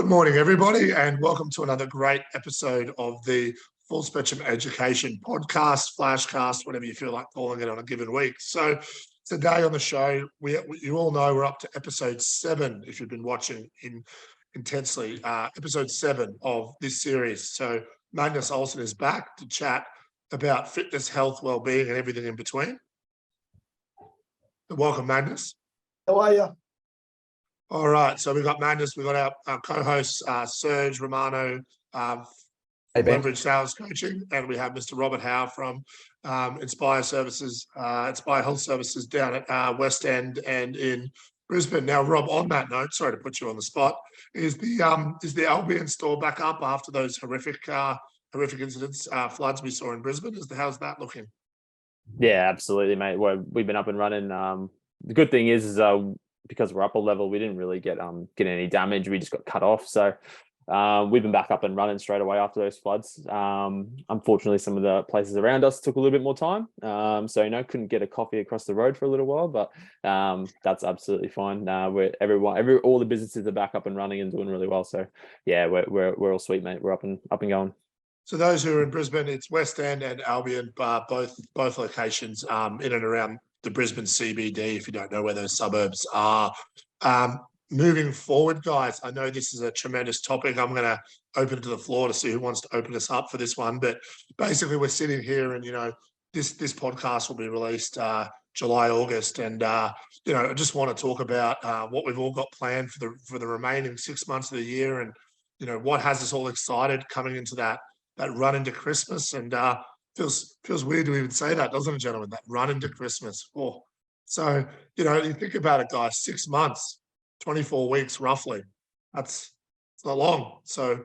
Good morning, everybody, and welcome to another great episode of the Full Spectrum Education podcast, flashcast, whatever you feel like calling it on a given week. So today on the show, you all know we're up to episode 7, if you've been watching intensely, episode 7 of this series. So Magnus Olson is back to chat about fitness, health, well-being, and everything in between. Welcome, Magnus. How are you? All right, so we've got Magnus, we've got our co-hosts, Serge Romano, Leverage Sales Coaching, and we have Mr. Robert Haugh from Inspire Health Services down at West End and in Brisbane. Now, Rob, on that note, sorry to put you on the spot, is the Albion store back up after those horrific incidents, floods we saw in Brisbane? How's that looking? Yeah, absolutely, mate. We've been up and running. The good thing is because we're upper level, we didn't really get any damage. We just got cut off. So we've been back up and running straight away after those floods. Unfortunately, some of the places around us took a little bit more time. So, couldn't get a coffee across the road for a little while, but that's absolutely fine. All the businesses are back up and running and doing really well. So yeah, we're all sweet, mate. We're up and going. So those who are in Brisbane, it's West End and Albion, both locations in and around the Brisbane CBD, if you don't know where those suburbs are. Moving forward, guys, I know this is a tremendous topic. I'm going to open it to the floor to see who wants to open us up for this one. But basically, we're sitting here and, this podcast will be released July, August. And, I just want to talk about what we've all got planned for the remaining 6 months of the year and, what has us all excited coming into that run into Christmas. And feels weird to even say that, doesn't it, gentlemen? That run into Christmas. Oh. So, you think about it, guys, 6 months, 24 weeks roughly. It's not long. So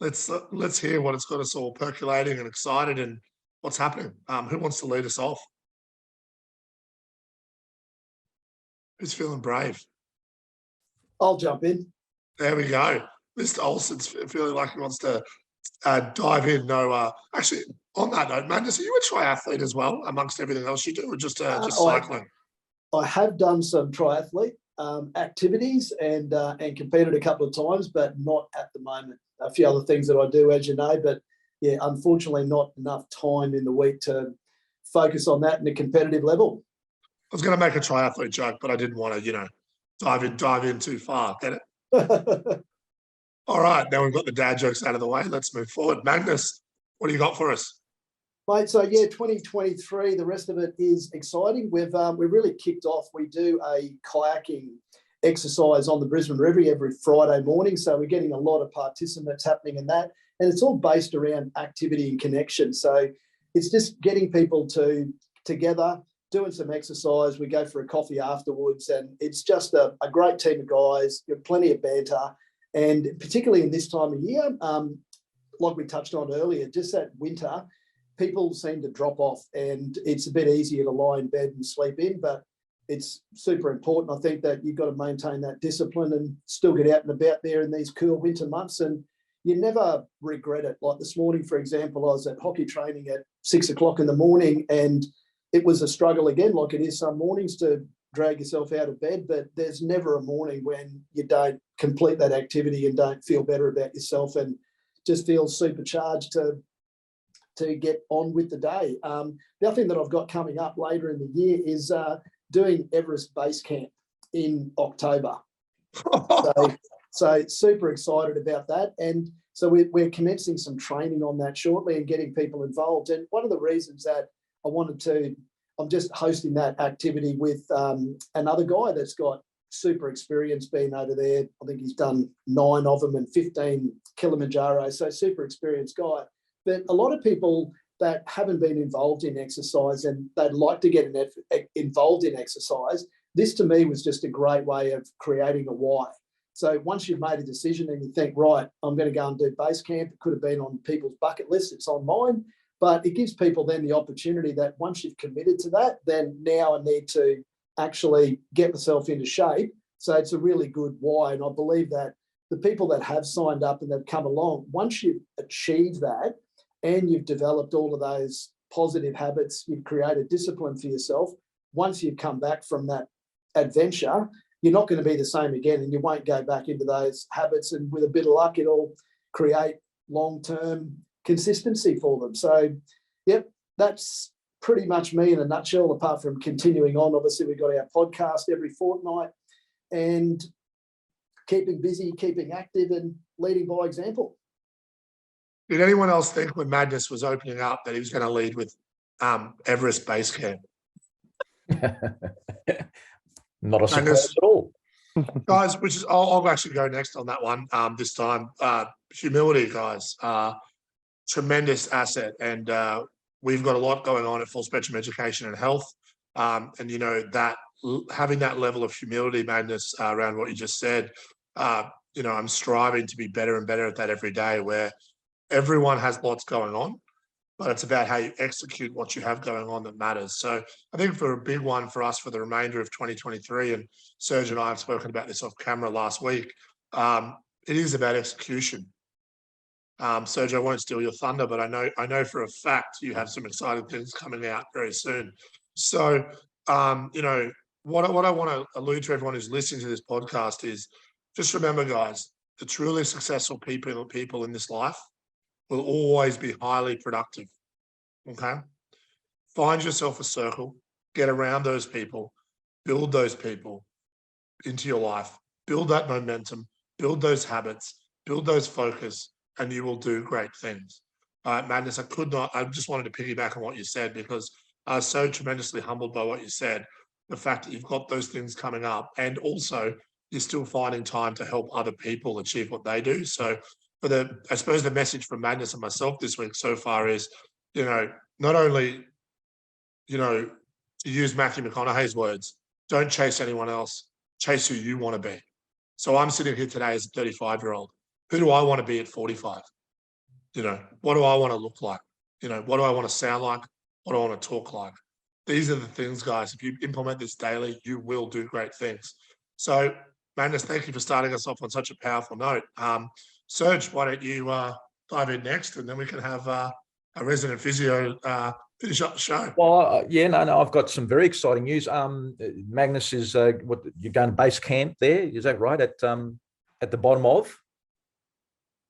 let's hear what it's got us all percolating and excited and what's happening. Who wants to lead us off? Who's feeling brave? I'll jump in. There we go. Mr. Olson's feeling like he wants to dive in. No, actually, on that note, Magnus, are you a triathlete as well, amongst everything else you do, or just cycling? I have done some triathlete activities and competed a couple of times, but not at the moment. A few other things that I do, as you know, but yeah, unfortunately, not enough time in the week to focus on that in a competitive level. I was going to make a triathlete joke, but I didn't want to, dive in too far. Get it? All right, now we've got the dad jokes out of the way. Let's move forward. Magnus, what do you got for us? Mate, so yeah, 2023, the rest of it is exciting. We've really kicked off. We do a kayaking exercise on the Brisbane River every Friday morning. So we're getting a lot of participants happening in that. And it's all based around activity and connection. So it's just getting people together, doing some exercise. We go for a coffee afterwards. And it's just a great team of guys, plenty of banter. And particularly in this time of year, like we touched on earlier, just that winter, people seem to drop off and it's a bit easier to lie in bed and sleep in, but it's super important. I think that you've got to maintain that discipline and still get out and about there in these cool winter months, and you never regret it. Like this morning, for example, I was at hockey training at 6 o'clock in the morning and it was a struggle again, like it is some mornings, to drag yourself out of bed, but there's never a morning when you don't complete that activity and don't feel better about yourself and just feel supercharged to get on with the day. The other thing that I've got coming up later in the year is doing Everest Base Camp in October. So super excited about that. And so we're commencing some training on that shortly and getting people involved. And one of the reasons that I'm just hosting that activity with another guy that's got super experience being over there. I think he's done 9 of them and 15 Kilimanjaro. So super experienced guy. But a lot of people that haven't been involved in exercise and they'd like to get involved in exercise, this to me was just a great way of creating a why. So once you've made a decision and you think, right, I'm going to go and do base camp, it could have been on people's bucket list, it's on mine, but it gives people then the opportunity that once you've committed to that, then now I need to actually get myself into shape. So it's a really good why. And I believe that the people that have signed up and they've come along, once you've achieved that, and you've developed all of those positive habits, you've created discipline for yourself. Once you've come back from that adventure, you're not going to be the same again, and you won't go back into those habits. And with a bit of luck, it'll create long-term consistency for them. So, yep, that's pretty much me in a nutshell, apart from continuing on. Obviously, we've got our podcast every fortnight and keeping busy, keeping active, and leading by example. Did anyone else think when Magnus was opening up that he was going to lead with Everest Base Camp? Not a surprise Magnus, at all. guys, which is I'll actually go next on that one this time. Humility, guys, tremendous asset, and we've got a lot going on at Full Spectrum Education and Health, and you know that having that level of humility, Magnus, around what you just said. You know, I'm striving to be better and better at that every day, where everyone has lots going on, but it's about how you execute what you have going on that matters. So I think for a big one for us for the remainder of 2023, and Serge and I have spoken about this off camera last week, it is about execution. Serge, I won't steal your thunder, but I know for a fact you have some exciting things coming out very soon. So, you know, what I want to allude to everyone who's listening to this podcast is just remember, guys, the truly successful people in this life will always be highly productive. Okay. Find yourself a circle, get around those people, build those people into your life, build that momentum, build those habits, build those focus, and you will do great things. Magnus, I just wanted to piggyback on what you said, because I was so tremendously humbled by what you said. The fact that you've got those things coming up, and also you're still finding time to help other people achieve what they do. So I suppose the message from Magnus and myself this week so far is, you know, not only, you know, to use Matthew McConaughey's words, don't chase anyone else, chase who you want to be. So I'm sitting here today as a 35-year-old. Who do I want to be at 45? You know, what do I want to look like? You know, what do I want to sound like? What do I want to talk like? These are the things, guys. If you implement this daily, you will do great things. So, Magnus, thank you for starting us off on such a powerful note. Serge, why don't you dive in next, and then we can have a resident physio finish up the show. Well, yeah, no, I've got some very exciting news. Magnus is what you're going to base camp there? Is that right? At the bottom of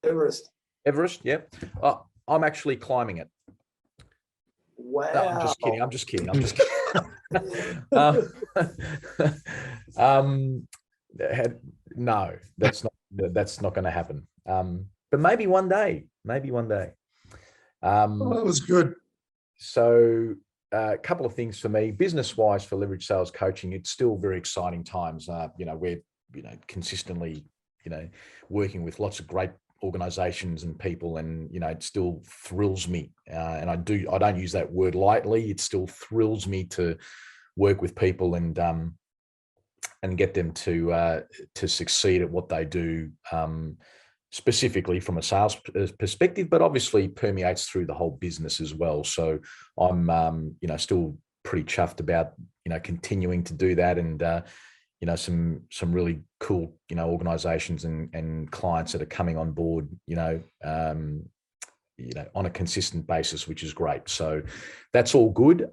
Everest. Everest, yeah. I'm actually climbing it. Wow. No, I'm just kidding. No, that's not going to happen. But maybe one day. That was good. So a couple of things for me, business-wise, for Leverage Sales Coaching, it's still very exciting times. You know, we're consistently working with lots of great organizations and people, and it still thrills me, and I don't use that word lightly. It still thrills me to work with people and get them to succeed at what they do, specifically from a sales perspective, but obviously permeates through the whole business as well. So I'm still pretty chuffed about continuing to do that, and some really cool organizations and clients that are coming on board on a consistent basis, which is great. So that's all good.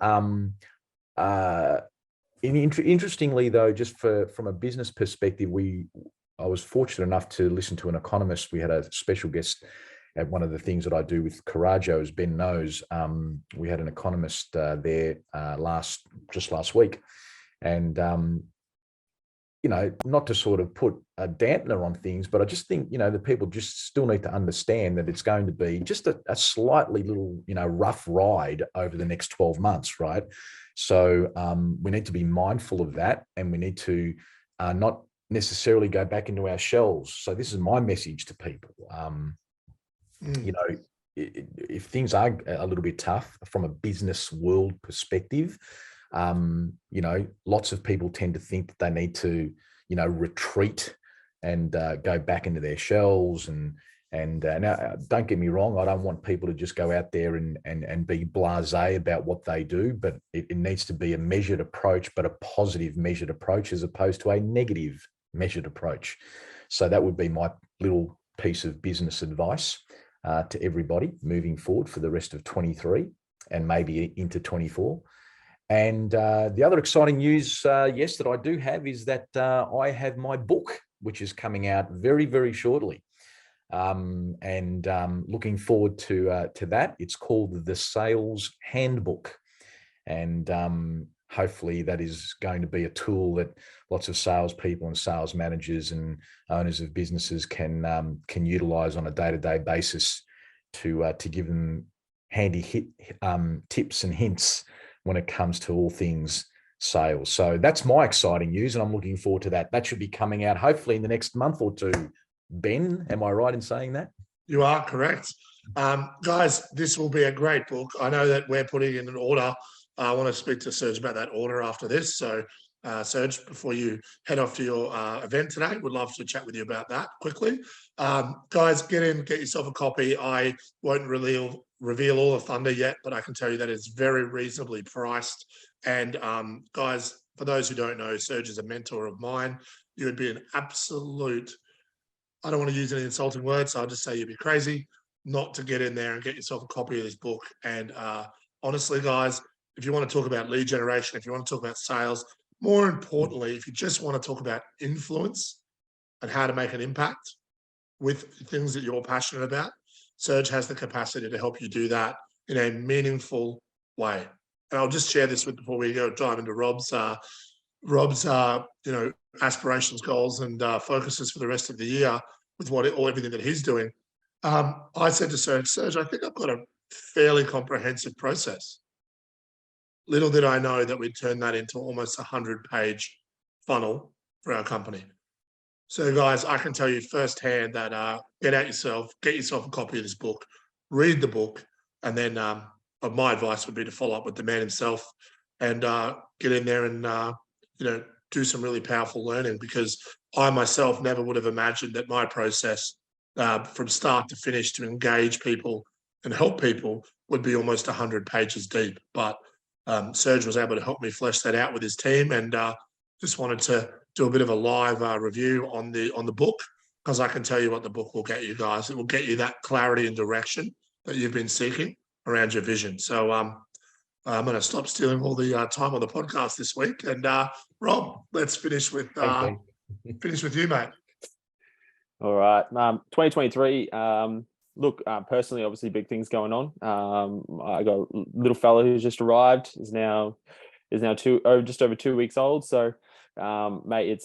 Interestingly though, just from a business perspective, I was fortunate enough to listen to an economist. We had a special guest at one of the things that I do with Coraggio, as Ben knows. We had an economist there last week, and not to sort of put a dampener on things, but I just think, the people just still need to understand that it's going to be just a slightly little, rough ride over the next 12 months, right? So we need to be mindful of that, and we need to not necessarily go back into our shells. So this is my message to people. If things are a little bit tough from a business world perspective, lots of people tend to think that they need to, retreat and go back into their shells. And now, don't get me wrong, I don't want people to just go out there and be blasé about what they do, but it needs to be a measured approach, but a positive measured approach, as opposed to a negative measured approach. So that would be my little piece of business advice to everybody moving forward for the rest of 23 and maybe into 24. And the other exciting news, yes, that I do have is that I have my book, which is coming out very, very shortly. Looking forward to that. It's called The Sales Handbook. And hopefully that is going to be a tool that lots of salespeople and sales managers and owners of businesses can utilize on a day-to-day basis to give them handy tips and hints when it comes to all things sales. So that's my exciting news, and I'm looking forward to that. That should be coming out hopefully in the next month or two. Ben, am I right in saying that? You are correct. Guys, this will be a great book. I know that we're putting in an order. I want to speak to Serge about that order after this. So, Serge, before you head off to your event today, would love to chat with you about that quickly. Guys, get yourself a copy. I won't reveal all the thunder yet, but I can tell you that it's very reasonably priced. And guys, for those who don't know, Serge is a mentor of mine. You would be an absolute, I don't want to use any insulting words, so I'll just say you'd be crazy not to get in there and get yourself a copy of this book. And honestly, guys, if you want to talk about lead generation, if you want to talk about sales, more importantly, if you just want to talk about influence and how to make an impact with things that you're passionate about, Serge has the capacity to help you do that in a meaningful way. And I'll just share this before we go dive into Rob's aspirations, goals, and focuses for the rest of the year with everything that he's doing. I said to Serge, I think I've got a fairly comprehensive process. Little did I know that we'd turn that into almost 100-page funnel for our company. So guys, I can tell you firsthand that get yourself a copy of this book, read the book, and then my advice would be to follow up with the man himself and get in there and do some really powerful learning, because I myself never would have imagined that my process from start to finish to engage people and help people would be almost 100 pages deep. But Serge was able to help me flesh that out with his team, and just wanted to do a bit of a live review on the book, because I can tell you what the book will get you guys. It will get you that clarity and direction that you've been seeking around your vision. So I'm going to stop stealing all the time on the podcast this week. And Rob, let's finish with you, mate. All right. 2023. Look, personally, obviously big things going on. I got a little fella who's just arrived, is now just over 2 weeks old. So, mate,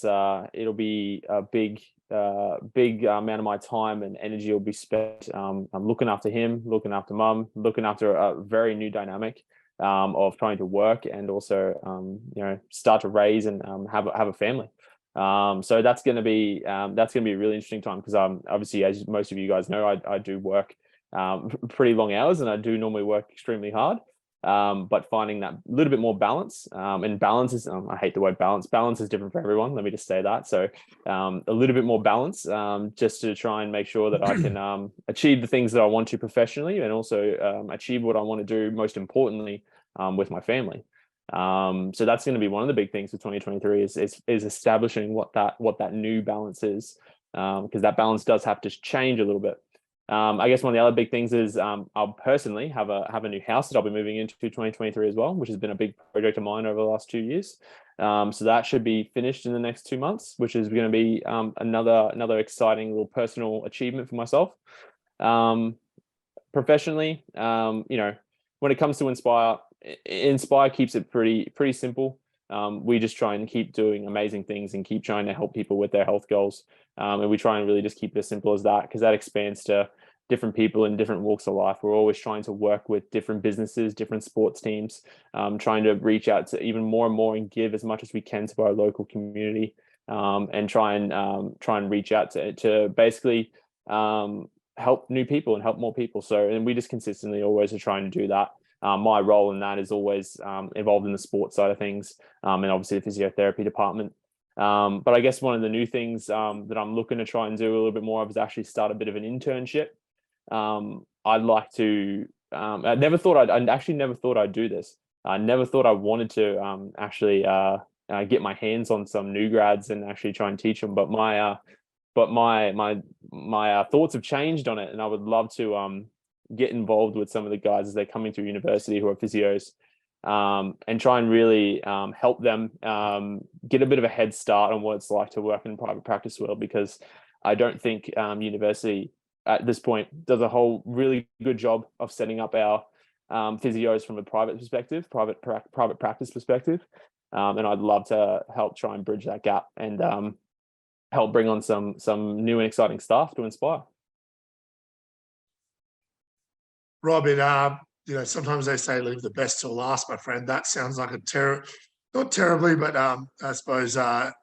it'll be a big amount of my time and energy will be spent. I'm looking after him, looking after mum, looking after a very new dynamic of trying to work and also start to raise and have a family. So that's going to be a really interesting time, because obviously, as most of you guys know, I do work pretty long hours, and I do normally work extremely hard. But finding that little bit more balance, and balance is, I hate the word balance. Balance is different for everyone. Let me just say that. So a little bit more balance, just to try and make sure that I can achieve the things that I want to professionally, and also achieve what I want to do, most importantly, with my family. So that's going to be one of the big things for 2023 is establishing what that new balance is, because that balance does have to change a little bit. I guess one of the other big things is I'll personally have a new house that I'll be moving into 2023 as well, which has been a big project of mine over the last 2 years. So that should be finished in the next 2 months, which is going to be another exciting little personal achievement for myself. Professionally, when it comes to Inspire keeps it pretty simple. We just try and keep doing amazing things and keep trying to help people with their health goals. And we try and really just keep it as simple as that, because that expands to different people in different walks of life. We're always trying to work with different businesses, different sports teams, trying to reach out to even more and more and give as much as we can to our local community, and try and reach out to basically help new people and help more people. So, and we just consistently always are trying to do that. My role in that is always involved in the sports side of things, and obviously the physiotherapy department. But I guess one of the new things that I'm looking to try and do a little bit more of is actually start a bit of an internship. I'd like to. I never thought I'd do this. I never thought I wanted to actually get my hands on some new grads and actually try and teach them. But my thoughts have changed on it, and I would love to get involved with some of the guys as they're coming through university who are physios, and try and really help them get a bit of a head start on what it's like to work in the private practice world, because I don't think university at this point does a whole really good job of setting up our physios from a private perspective, private practice perspective. And I'd love to help try and bridge that gap and help bring on some new and exciting staff to inspire. Robin, sometimes they say leave the best till last, my friend. That sounds like not terribly, but I suppose I'm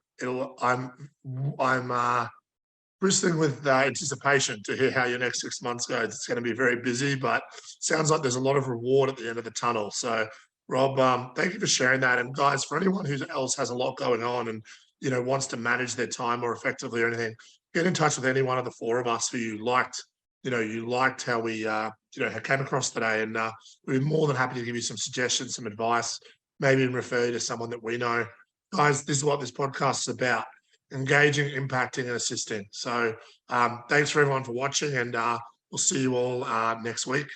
bristling with anticipation to hear how your next 6 months goes. It's going to be very busy, but sounds like there's a lot of reward at the end of the tunnel. So, Rob, thank you for sharing that. And guys, for anyone who else has a lot going on and wants to manage their time more effectively or anything, get in touch with any one of the four of us who you liked how we came across today, and we'd be more than happy to give you some suggestions, some advice, maybe even refer you to someone that we know. Guys, this is what this podcast is about: engaging, impacting, and assisting. So thanks for everyone for watching, and we'll see you all next week.